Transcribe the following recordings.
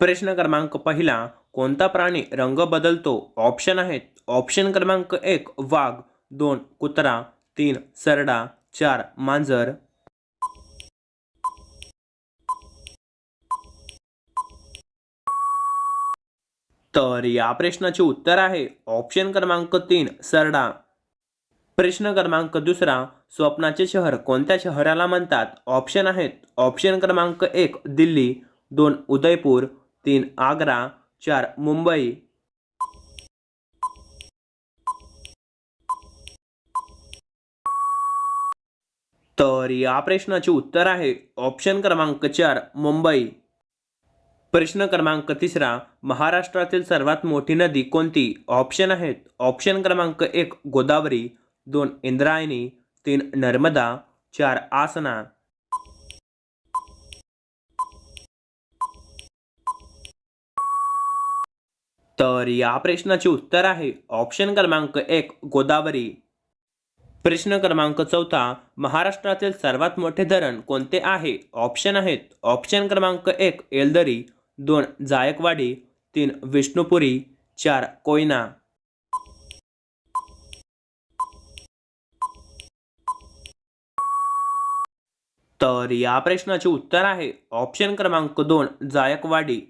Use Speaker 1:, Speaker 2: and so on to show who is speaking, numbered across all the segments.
Speaker 1: प्रश्न क्रमांक पहिला, कोणता प्राणी रंग बदलतो? ऑप्शन आहेत. ऑप्शन क्रमांक 1 वाघ, 2 कुत्रा, 3 सरडा, 4 मांजर. तर या प्रश्नाचे उत्तर आहे ऑप्शन क्रमांक 3 सरडा. प्रश्न क्रमांक दुसरा, स्वप्नाचे शहर कोणत्या शहराला म्हणतात? ऑप्शन आहेत. ऑप्शन क्रमांक 1 दिल्ली, 2 उदयपूर, 3 आग्रा, 4 मुंबई. तर या प्रश्नाचे उत्तर आहे ऑप्शन क्रमांक 4 मुंबई. प्रश्न क्रमांक तिसरा, महाराष्ट्रातील सर्वात मोठी नदी कोणती? ऑप्शन आहेत. ऑप्शन क्रमांक 1 गोदावरी, 2 इंद्रायणी, 3 नर्मदा, 4 आसना. तर या प्रश्नाचे उत्तर आहे ऑप्शन क्रमांक 1 गोदावरी. प्रश्न क्रमांक चौथा, महाराष्ट्रातील सर्वात मोठे धरण कोणते आहे? ऑप्शन आहेत. ऑप्शन क्रमांक 1 येलदरी, 2 जायकवाडी, 3 विष्णुपुरी, 4 कोयना. तर या प्रश्नाचे उत्तर आहे ऑप्शन क्रमांक 2 जायकवाडी.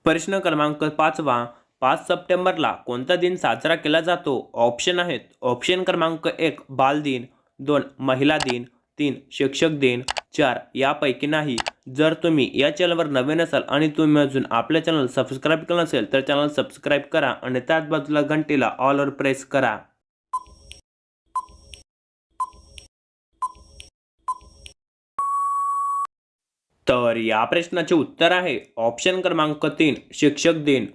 Speaker 1: प्रश्न क्रमांक पाचवा, 5 सप्टेंबरला कोणता दिन साजरा केला जातो? ऑप्शन आहेत. ऑप्शन क्रमांक 1 बालदिन, 2 महिला दिन, 3 शिक्षक दिन, 4 यापैकी नाही. जर तुम्ही या चॅनलवर नवीन असाल आणि तुम्ही अजून आपल्या चॅनल सबस्क्राईब केलं नसेल तर चॅनल सबस्क्राईब करा आणि त्याच बाजूला घंटीला ऑलवर प्रेस करा. तर या प्रश्नाचे उत्तर आहे ऑप्शन क्रमांक 3 शिक्षक दिन.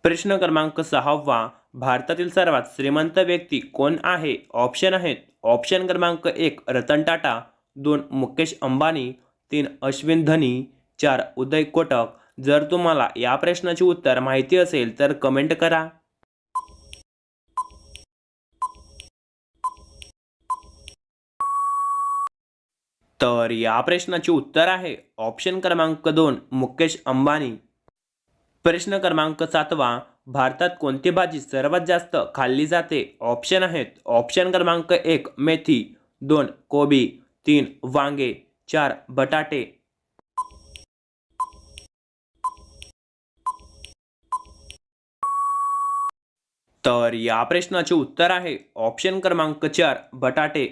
Speaker 1: प्रश्न क्रमांक 6वा, भारतातील सर्वात श्रीमंत व्यक्ती कोण आहे? ऑप्शन आहेत. ऑप्शन क्रमांक 1 रतन टाटा, 2 मुकेश अंबानी, 3 अश्विन धनी, 4 उदय कोटक. जर तुम्हाला या प्रश्नाचे उत्तर माहिती असेल तर कमेंट करा. तर या प्रश्नाचे उत्तर आहे ऑप्शन क्रमांक 2 मुकेश अंबानी. प्रश्न क्रमांक 7वा, भारतात कोणती भाजी सर्वात जास्त खाल्ली जाते? ऑप्शन आहेत. ऑप्शन क्रमांक 1 मेथी, 2 कोबी, 3 वांगे, 4 बटाटे. तर या प्रश्नाचे उत्तर आहे ऑप्शन क्रमांक 4 बटाटे.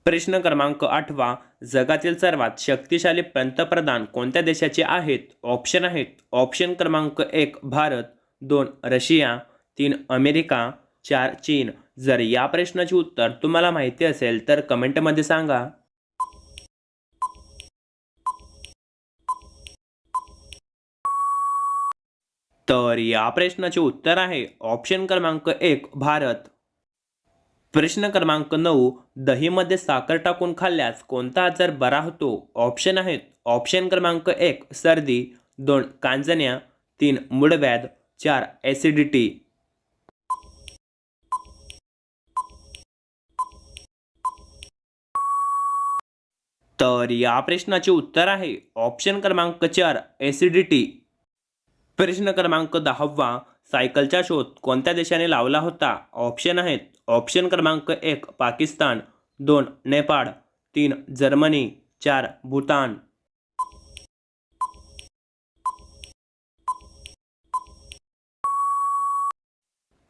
Speaker 1: प्रश्न क्रमांक 8वा, जगातील सर्वात शक्तिशाली पंतप्रधान कोणत्या देशाचे आहेत? ऑप्शन आहेत. ऑप्शन क्रमांक 1 भारत, 2 रशिया, 3 अमेरिका, 4 चीन. जर या प्रश्नाचे उत्तर तुम्हाला माहिती असेल तर कमेंटमध्ये सांगा. तर या प्रश्नाचे उत्तर आहे ऑप्शन क्रमांक 1 भारत. प्रश्न क्रमांक 9, दहीमध्ये साखर टाकून खाल्ल्यास कोणता आजार बरा होतो? ऑप्शन आहेत. ऑप्शन क्रमांक 1 सर्दी, 2 कांजण्या, 3 मूळव्याध, 4 ॲसिडिटी. तर या प्रश्नाचे उत्तर आहे ऑप्शन क्रमांक 4 ॲसिडिटी. प्रश्न क्रमांक 10वा, सायकलचा शोध कोणत्या देशाने लावला होता? ऑप्शन आहेत. ऑप्शन क्रमांक 1 पाकिस्तान, 2 नेपाळ, 3 जर्मनी, 4 भूतान.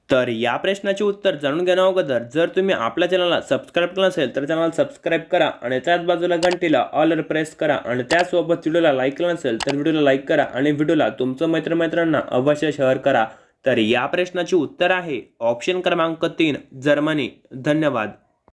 Speaker 1: तर या प्रश्नाचे उत्तर जाणून घेण्या अगोदर जर तुम्ही आपल्या चॅनलला सबस्क्राईब केलं नसेल तर चॅनल सबस्क्राईब करा आणि त्याच बाजूला घंटीला ऑलवर प्रेस करा आणि त्यासोबत व्हिडिओला लाईक केलं नसेल तर व्हिडिओला लाईक करा आणि व्हिडिओला तुमच्या मित्रमैत्रिणींना अवश्य शेअर करा. तर या प्रश्नाचे उत्तर आहे ऑप्शन क्रमांक 3 जर्मनी. धन्यवाद.